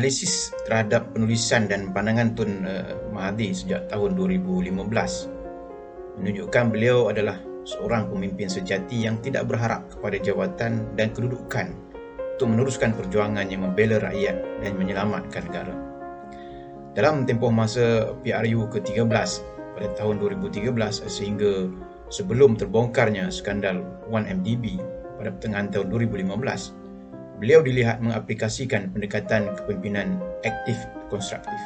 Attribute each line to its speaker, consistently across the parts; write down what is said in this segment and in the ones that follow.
Speaker 1: analisis terhadap penulisan dan pandangan Tun Mahathir sejak tahun 2015 menunjukkan beliau adalah seorang pemimpin sejati yang tidak berharap kepada jawatan dan kedudukan untuk meneruskan perjuangan yang membela rakyat dan menyelamatkan negara. Dalam tempoh masa PRU ke-13 pada tahun 2013 sehingga sebelum terbongkarnya skandal 1MDB pada pertengahan tahun 2015, beliau dilihat mengaplikasikan pendekatan kepimpinan aktif konstruktif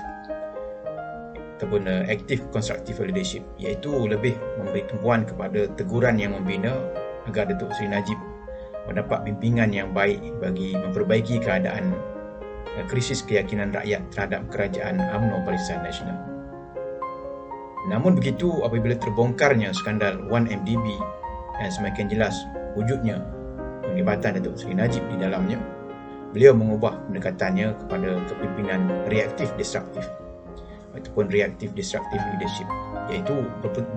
Speaker 1: ataupun aktif konstruktif leadership, iaitu lebih memberi tumpuan kepada teguran yang membina agar Datuk Seri Najib mendapat bimbingan yang baik bagi memperbaiki keadaan krisis keyakinan rakyat terhadap kerajaan UMNO Barisan Nasional. Namun begitu, apabila terbongkarnya skandal 1MDB dan semakin jelas wujudnya penglibatan Datuk Seri Najib di dalamnya, beliau mengubah pendekatannya kepada kepimpinan reaktif destruktif ataupun reaktif destruktif leadership, iaitu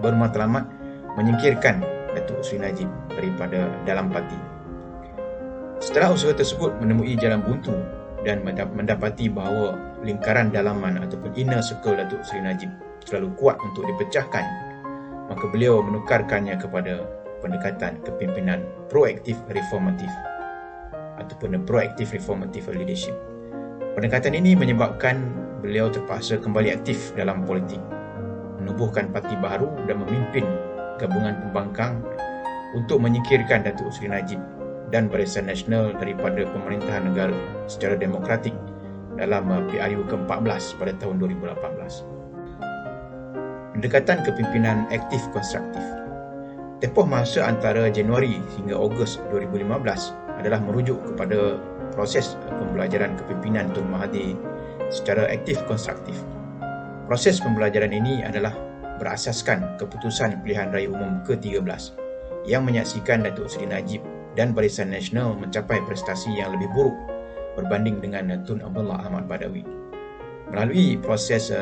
Speaker 1: bermatlamat menyingkirkan Datuk Seri Najib daripada dalam parti. Setelah usaha tersebut menemui jalan buntu dan mendapati bahawa lingkaran dalaman ataupun inner circle Datuk Seri Najib terlalu kuat untuk dipecahkan, maka beliau menukarkannya kepada pendekatan kepimpinan proaktif reformatif ataupun proaktif reformatif leadership. Pendekatan ini menyebabkan beliau terpaksa kembali aktif dalam politik, menubuhkan parti baru dan memimpin gabungan pembangkang untuk menyingkirkan Datuk Seri Najib dan Barisan Nasional daripada pemerintahan negara secara demokratik dalam PRU ke-14 pada tahun 2018. Pendekatan kepimpinan aktif konstruktif. Tempoh masa antara Januari hingga Ogos 2015 adalah merujuk kepada proses pembelajaran kepimpinan Tun Mahathir secara aktif konstruktif. Proses pembelajaran ini adalah berasaskan keputusan pilihan raya umum ke-13 yang menyaksikan Datuk Seri Najib dan Barisan Nasional mencapai prestasi yang lebih buruk berbanding dengan Tun Abdullah Ahmad Badawi. Melalui proses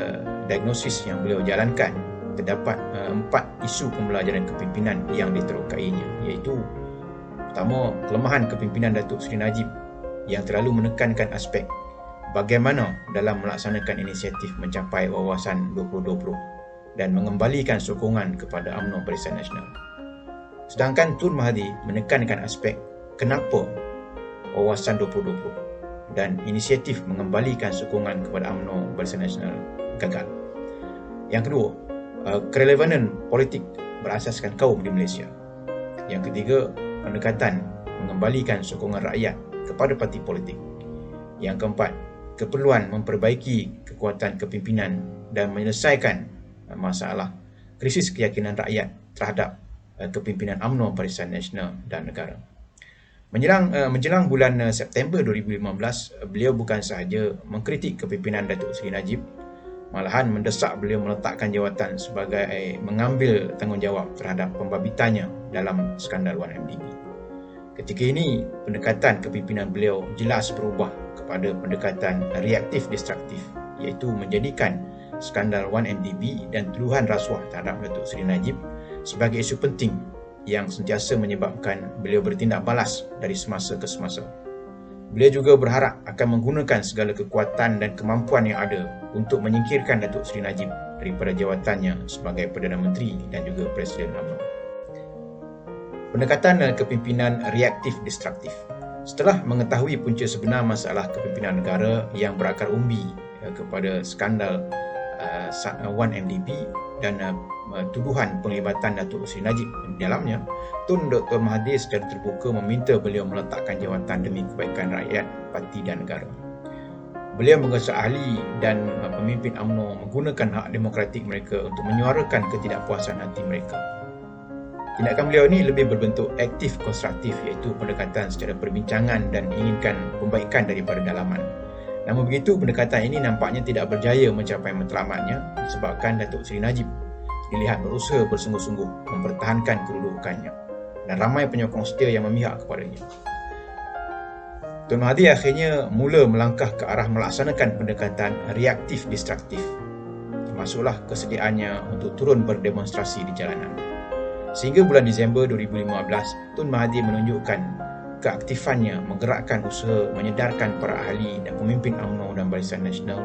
Speaker 1: diagnosis yang beliau jalankan, terdapat 4 isu pembelajaran kepimpinan yang diterukainya, iaitu pertama, kelemahan kepimpinan Datuk Seri Najib yang terlalu menekankan aspek bagaimana dalam melaksanakan inisiatif mencapai wawasan 2020 dan mengembalikan sokongan kepada UMNO Barisan Nasional. Sedangkan Tun Mahathir menekankan aspek kenapa wawasan 2020 dan inisiatif mengembalikan sokongan kepada UMNO Barisan Nasional gagal. Yang kedua, kerelevanan politik berasaskan kaum di Malaysia. Yang ketiga, pendekatan mengembalikan sokongan rakyat kepada parti politik. Yang keempat, keperluan memperbaiki kekuatan kepimpinan dan menyelesaikan masalah krisis keyakinan rakyat terhadap kepimpinan UMNO Barisan Nasional dan negara. Menjelang bulan September 2015, beliau bukan sahaja mengkritik kepimpinan Datuk Seri Najib, malahan mendesak beliau meletakkan jawatan sebagai mengambil tanggungjawab terhadap pembabitannya dalam skandal 1MDB. Ketika ini, pendekatan kepimpinan beliau jelas berubah kepada pendekatan reaktif destruktif, iaitu menjadikan skandal 1MDB dan tuduhan rasuah terhadap Datuk Seri Najib sebagai isu penting yang sentiasa menyebabkan beliau bertindak balas dari semasa ke semasa. Beliau juga berharap akan menggunakan segala kekuatan dan kemampuan yang ada untuk menyingkirkan Datuk Seri Najib daripada jawatannya sebagai Perdana Menteri dan juga Presiden UMNO. Pendekatan kepimpinan reaktif destruktif. Setelah mengetahui punca sebenar masalah kepimpinan negara yang berakar umbi kepada skandal 1MDB dan tuduhan penglibatan Datuk Seri Najib di dalamnya, Tun Dr. Mahathir secara terbuka meminta beliau meletakkan jawatan demi kebaikan rakyat, parti dan negara. Beliau menggesa ahli dan pemimpin UMNO menggunakan hak demokratik mereka untuk menyuarakan ketidakpuasan hati mereka. Tindakan beliau ini lebih berbentuk aktif konstruktif, iaitu pendekatan secara perbincangan dan inginkan pembaikan daripada dalaman. Namun begitu, pendekatan ini nampaknya tidak berjaya mencapai matlamatnya disebabkan Datuk Seri Najib dilihat berusaha bersungguh-sungguh mempertahankan kedudukannya dan ramai penyokong setia yang memihak kepadanya. Tun Mahathir akhirnya mula melangkah ke arah melaksanakan pendekatan reaktif destruktif, termasuklah kesediaannya untuk turun berdemonstrasi di jalanan. Sehingga bulan Disember 2015, Tun Mahathir menunjukkan keaktifannya menggerakkan usaha menyedarkan para ahli dan pemimpin UMNO dan Barisan Nasional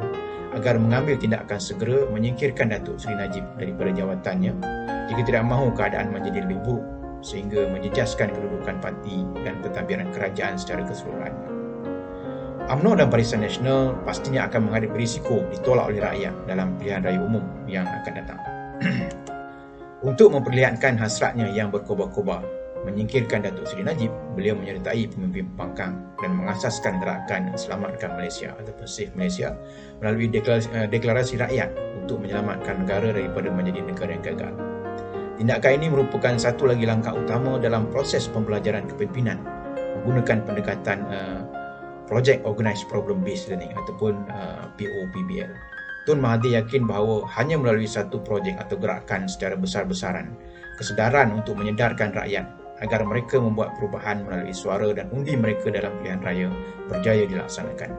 Speaker 1: agar mengambil tindakan segera menyingkirkan Datuk Seri Najib daripada jawatannya jika tidak mahu keadaan menjadi lebih buruk sehingga menjejaskan kedudukan parti dan pentadbiran kerajaan secara keseluruhannya. UMNO dan Barisan Nasional pastinya akan menghadapi risiko ditolak oleh rakyat dalam pilihan raya umum yang akan datang. Untuk memperlihatkan hasratnya yang berkobar-kobar menyingkirkan Datuk Seri Najib, beliau menyertai pemimpin pembangkang dan mengasaskan gerakan Selamatkan Malaysia ataupun Save Malaysia melalui deklarasi rakyat untuk menyelamatkan negara daripada menjadi negara yang gagal. Tindakan ini merupakan satu lagi langkah utama dalam proses pembelajaran kepimpinan menggunakan pendekatan Project Organised Problem Based Learning ataupun POPBL. Tun Mahathir yakin bahawa hanya melalui satu projek atau gerakan secara besar-besaran, kesedaran untuk menyedarkan rakyat agar mereka membuat perubahan melalui suara dan undi mereka dalam pilihan raya berjaya dilaksanakan.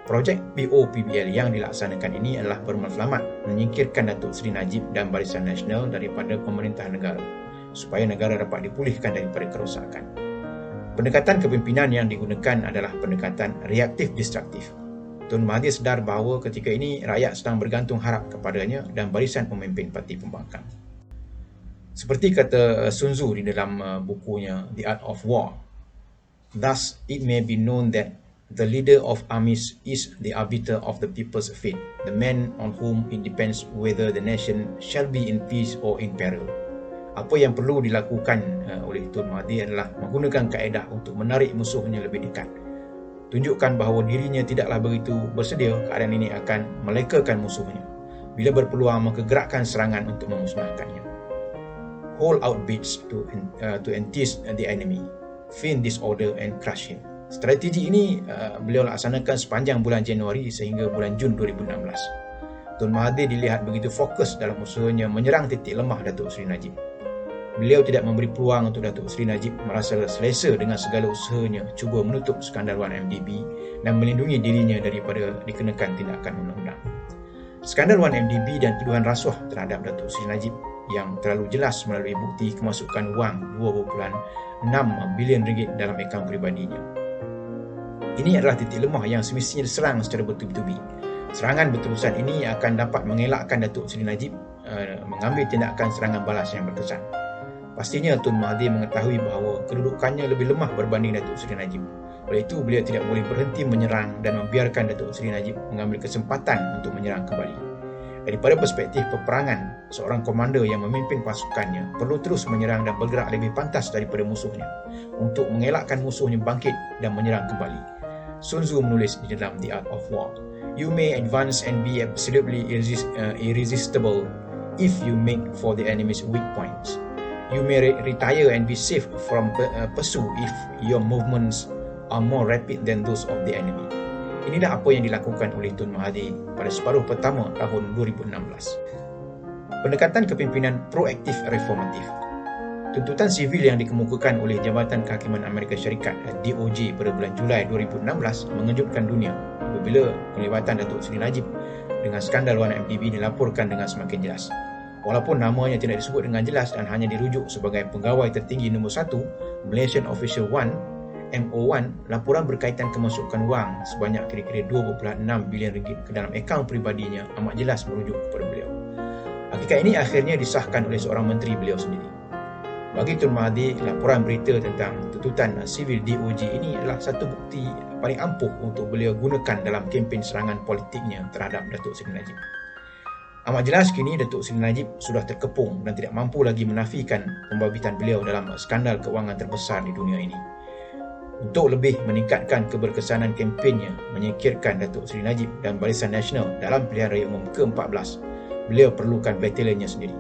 Speaker 1: Projek POPBL yang dilaksanakan ini adalah bermatlamat menyingkirkan Datuk Seri Najib dan Barisan Nasional daripada pemerintah negara supaya negara dapat dipulihkan daripada kerosakan. Pendekatan kepimpinan yang digunakan adalah pendekatan reaktif destruktif. Tun Mahathir sedar bahawa ketika ini rakyat sedang bergantung harap kepadanya dan barisan pemimpin parti pembangkang. Seperti kata Sun Tzu di dalam bukunya The Art of War, thus it may be known that the leader of armies is the arbiter of the people's fate, the man on whom it depends whether the nation shall be in peace or in peril. Apa yang perlu dilakukan oleh Tun Mahathir adalah menggunakan kaedah untuk menarik musuhnya lebih dekat. Tunjukkan bahawa dirinya tidaklah begitu bersedia, keadaan ini akan melekakan musuhnya. Bila berpeluang, maka gerakkan serangan untuk memusnahkannya. Hold out beats to entice the enemy, feign disorder and crush him. Strategi ini beliau laksanakan sepanjang bulan Januari sehingga bulan Jun 2016. Tun Mahathir dilihat begitu fokus dalam usahanya menyerang titik lemah Datuk Seri Najib. Beliau tidak memberi peluang untuk Datuk Seri Najib merasa selesa dengan segala usahanya cuba menutup skandal 1MDB dan melindungi dirinya daripada dikenakan tindakan undang-undang. Skandal 1MDB dan tuduhan rasuah terhadap Datuk Seri Najib yang terlalu jelas melalui bukti kemasukan wang 2.6 bilion ringgit dalam akaun peribadinya. Ini adalah titik lemah yang semestinya diserang secara bertubi-tubi. Serangan berterusan ini akan dapat mengelakkan Datuk Seri Najib mengambil tindakan serangan balas yang berkesan. Pastinya Tun Mahathir mengetahui bahawa kedudukannya lebih lemah berbanding Datuk Seri Najib. Oleh itu, beliau tidak boleh berhenti menyerang dan membiarkan Datuk Seri Najib mengambil kesempatan untuk menyerang kembali. Daripada perspektif peperangan, seorang komander yang memimpin pasukannya perlu terus menyerang dan bergerak lebih pantas daripada musuhnya untuk mengelakkan musuhnya bangkit dan menyerang kembali. Sun Tzu menulis di dalam The Art of War, "You may advance and be absolutely irresistible if you make for the enemy's weak points. You may retire and be safe from pursuit if your movements are more rapid than those of the enemy." Inilah apa yang dilakukan oleh Tun Mahathir pada separuh pertama tahun 2016. Pendekatan kepimpinan proaktif reformatif. Tuntutan sivil yang dikemukakan oleh Jabatan Kehakiman Amerika Syarikat DOJ pada bulan Julai 2016 mengejutkan dunia apabila pelibatan Datuk Seri Najib dengan skandal 1MDB dilaporkan dengan semakin jelas. Walaupun namanya tidak disebut dengan jelas dan hanya dirujuk sebagai pegawai tertinggi nombor 1, Malaysian Official 1, MO1, laporan berkaitan kemasukan wang sebanyak kira-kira 2.6 bilion ringgit ke dalam akaun peribadinya amat jelas merujuk kepada beliau. Hakikat ini akhirnya disahkan oleh seorang menteri beliau sendiri. Bagi Tun Mahathir, laporan berita tentang tuntutan sivil DOJ ini adalah satu bukti paling ampuh untuk beliau gunakan dalam kempen serangan politiknya terhadap Datuk Seri Najib. Amat jelas kini Datuk Seri Najib sudah terkepung dan tidak mampu lagi menafikan pembabitan beliau dalam skandal keuangan terbesar di dunia ini. Untuk lebih meningkatkan keberkesanan kempennya menyingkirkan Datuk Seri Najib dan Barisan Nasional dalam pilihan raya umum ke-14, beliau perlukan batalionnya sendiri.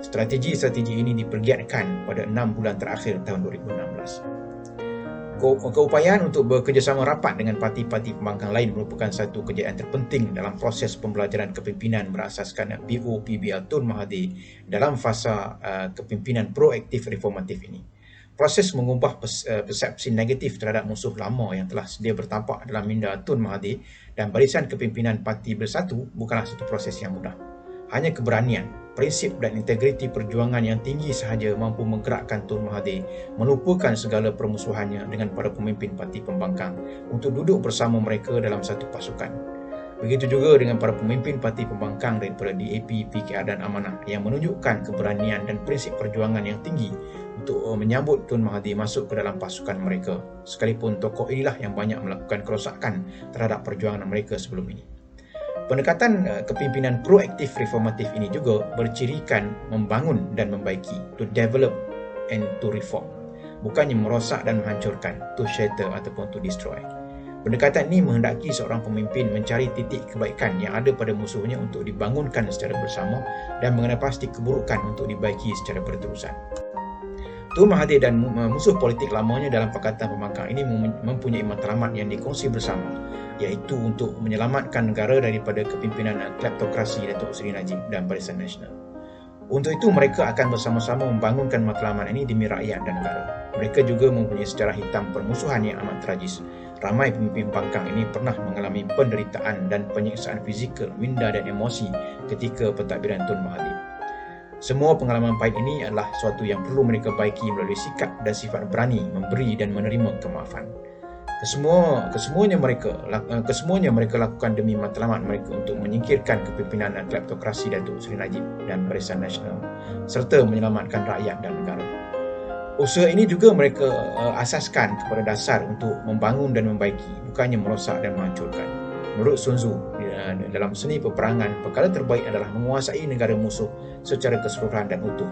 Speaker 1: Strategi ini dipergiatkan pada 6 bulan terakhir tahun 2016. Keupayaan untuk bekerjasama rapat dengan parti-parti pembangkang lain merupakan satu kejayaan terpenting dalam proses pembelajaran kepimpinan berasaskan POPBL Tun Mahathir dalam fasa kepimpinan proaktif reformatif ini. Proses mengubah persepsi negatif terhadap musuh lama yang telah sedia bertapak dalam minda Tun Mahathir dan barisan kepimpinan Parti Bersatu bukanlah satu proses yang mudah. Hanya keberanian, prinsip dan integriti perjuangan yang tinggi sahaja mampu menggerakkan Tun Mahathir melupakan segala permusuhannya dengan para pemimpin parti pembangkang untuk duduk bersama mereka dalam satu pasukan. Begitu juga dengan para pemimpin parti pembangkang daripada DAP, PKR dan Amanah yang menunjukkan keberanian dan prinsip perjuangan yang tinggi untuk menyambut Tun Mahathir masuk ke dalam pasukan mereka, sekalipun tokoh inilah yang banyak melakukan kerosakan terhadap perjuangan mereka sebelum ini. Pendekatan kepimpinan proaktif reformatif ini juga bercirikan membangun dan membaiki, to develop and to reform, bukannya merosak dan menghancurkan, to shatter ataupun to destroy. Pendekatan ini menghendaki seorang pemimpin mencari titik kebaikan yang ada pada musuhnya untuk dibangunkan secara bersama dan mengenal pasti keburukan untuk dibaiki secara berterusan. Tun Mahathir dan musuh politik lamanya dalam Pakatan Pembangkang ini mempunyai matlamat yang dikongsi bersama, iaitu untuk menyelamatkan negara daripada kepimpinan kleptokrasi Datuk Seri Najib dan Barisan Nasional. Untuk itu, mereka akan bersama-sama membangunkan matlamat ini demi rakyat dan negara. Mereka juga mempunyai sejarah hitam permusuhan yang amat tragis. Ramai pemimpin pembangkang ini pernah mengalami penderitaan dan penyiksaan fizikal, minda dan emosi ketika pentadbiran Tun Mahathir. Semua pengalaman pahit ini adalah suatu yang perlu mereka baiki melalui sikap dan sifat berani memberi dan menerima kemaafan. Kesemuanya mereka lakukan demi matlamat mereka untuk menyingkirkan kepimpinan kleptokrasi Datuk Seri Najib dan Barisan Nasional serta menyelamatkan rakyat dan negara. Usaha ini juga mereka asaskan kepada dasar untuk membangun dan membaiki, bukannya merosak dan menghancurkan. Menurut Sun Tzu, dalam seni peperangan, perkara terbaik adalah menguasai negara musuh secara keseluruhan dan utuh.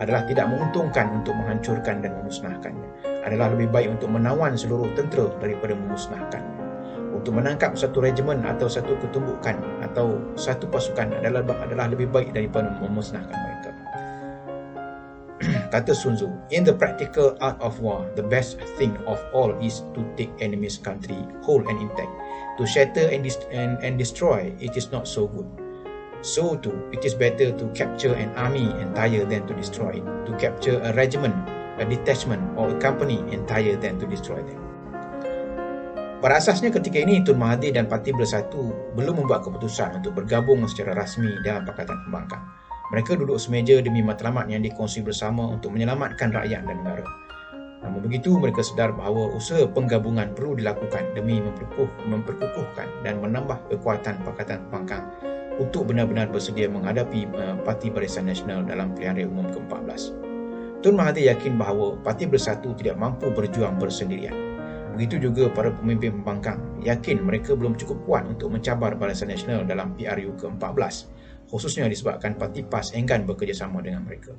Speaker 1: Adalah tidak menguntungkan untuk menghancurkan dan memusnahkannya. Adalah lebih baik untuk menawan seluruh tentera daripada memusnahkannya. Untuk menangkap satu regimen atau satu ketumbukan atau satu pasukan adalah lebih baik daripada memusnahkan mereka. Kata Sun Tzu, in the practical art of war, the best thing of all is to take enemy's country whole and intact. To shatter and destroy, it is not so good. So too, it is better to capture an army entire than to destroy it. To capture a regiment, a detachment or a company entire than to destroy them. Pada asasnya ketika ini, Tun Mahathir dan Parti Bersatu belum membuat keputusan untuk bergabung secara rasmi dalam Pakatan Pembangkang. Mereka duduk semeja demi matlamat yang dikongsi bersama untuk menyelamatkan rakyat dan negara. Namun begitu, mereka sedar bahawa usaha penggabungan perlu dilakukan demi memperkukuhkan dan menambah kekuatan Pakatan Pembangkang untuk benar-benar bersedia menghadapi Parti Barisan Nasional dalam pilihan raya umum ke-14. Tun Mahathir yakin bahawa Parti Bersatu tidak mampu berjuang bersendirian. Begitu juga para pemimpin pembangkang yakin mereka belum cukup kuat untuk mencabar Barisan Nasional dalam PRU ke-14, khususnya disebabkan Parti PAS enggan bekerjasama dengan mereka.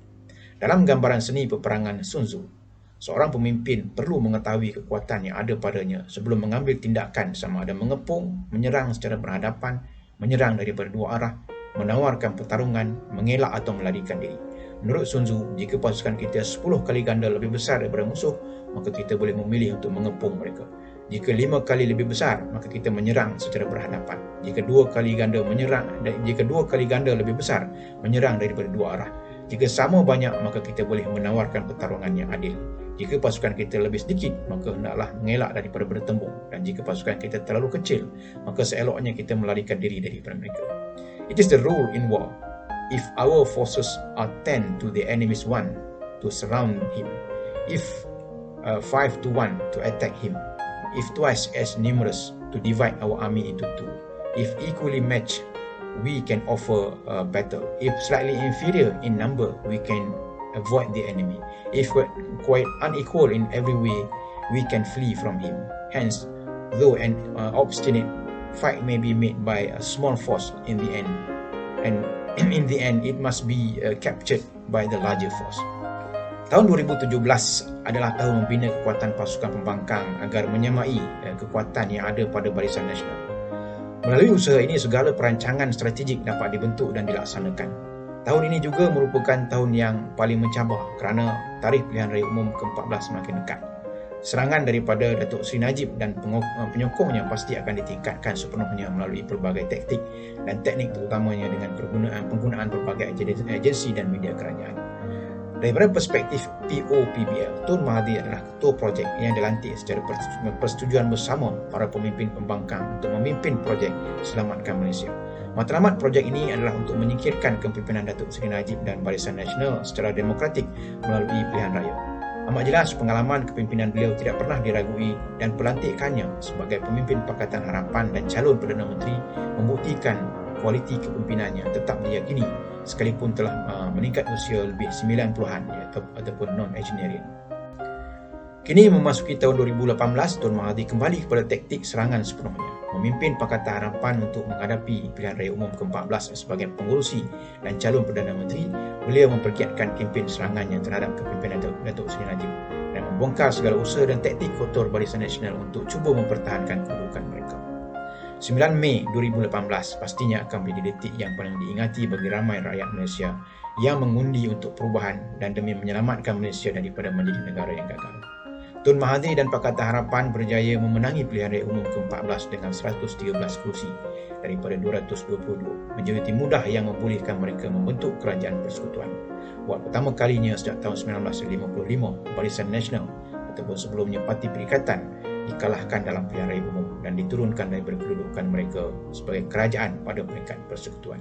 Speaker 1: Dalam gambaran seni peperangan Sun Tzu, seorang pemimpin perlu mengetahui kekuatan yang ada padanya sebelum mengambil tindakan, sama ada mengepung, menyerang secara berhadapan, menyerang daripada dua arah, menawarkan pertarungan, mengelak atau melarikan diri. Menurut Sun Tzu, jika pasukan kita 10 kali ganda lebih besar daripada musuh, maka kita boleh memilih untuk mengepung mereka. Jika 5 kali lebih besar, maka kita menyerang secara berhadapan. Jika 2 kali ganda lebih besar, menyerang daripada dua arah. Jika sama banyak, maka kita boleh menawarkan pertarungan yang adil. Jika pasukan kita lebih sedikit, maka hendaklah mengelak daripada bertembung. Dan jika pasukan kita terlalu kecil, maka seeloknya kita melarikan diri daripada mereka. It is the rule in war. If our forces are 10 to the enemy's 1 to surround him, if 5 to 1 to attack him, if twice as numerous to divide our army into two, if equally matched, we can offer a battle. If slightly inferior in number, we can avoid the enemy. If quite unequal in every way, we can flee from him. Hence, though an obstinate fight may be made by a small force in the end, and in the end it must be captured by the larger force. Tahun 2017 adalah tahun membina kekuatan pasukan pembangkang agar menyamai kekuatan yang ada pada Barisan Nasional. Melalui usaha ini, segala perancangan strategik dapat dibentuk dan dilaksanakan. Tahun ini juga merupakan tahun yang paling mencabar kerana tarikh pilihan raya umum ke-14 semakin dekat. Serangan daripada Datuk Seri Najib dan penyokongnya pasti akan ditingkatkan sepenuhnya melalui pelbagai taktik dan teknik, terutamanya dengan penggunaan pelbagai agensi dan media kerajaan. Daripada perspektif POPBL, Tun Mahathir adalah ketua projek yang dilantik secara persetujuan bersama para pemimpin pembangkang untuk memimpin projek Selamatkan Malaysia. Matlamat projek ini adalah untuk menyingkirkan kepimpinan Datuk Seri Najib dan Barisan Nasional secara demokratik melalui pilihan raya. Amat jelas pengalaman kepimpinan beliau tidak pernah diragui dan pelantikannya sebagai pemimpin Pakatan Harapan dan calon Perdana Menteri membuktikan kualiti kepimpinannya tetap diyakini sekalipun telah meningkat usia lebih 90-an ataupun non-octogenarian. Kini memasuki tahun 2018, Tun Mahathir kembali kepada taktik serangan sepenuhnya, memimpin Pakatan Harapan untuk menghadapi pilihan raya umum ke-14 sebagai pengurusi dan calon Perdana Menteri. Beliau mempergiatkan kempen serangannya terhadap kepimpinan Datuk Seri Najib dan membongkar segala usaha dan taktik kotor Barisan Nasional untuk cuba mempertahankan kedudukan mereka. 9 Mei 2018 pastinya akan menjadi detik yang paling diingati bagi ramai rakyat Malaysia yang mengundi untuk perubahan dan demi menyelamatkan Malaysia daripada menjadi negara yang gagal. Tun Mahathir dan Pakatan Harapan berjaya memenangi pilihan raya umum ke-14 dengan 113 kursi daripada 222, majoriti mudah yang membolehkan mereka membentuk kerajaan persekutuan. Buat pertama kalinya sejak tahun 1955, Barisan Nasional ataupun sebelumnya Parti Perikatan dikalahkan dalam pilihan raya umum dan diturunkan daripada kedudukan mereka sebagai kerajaan pada peringkat persekutuan.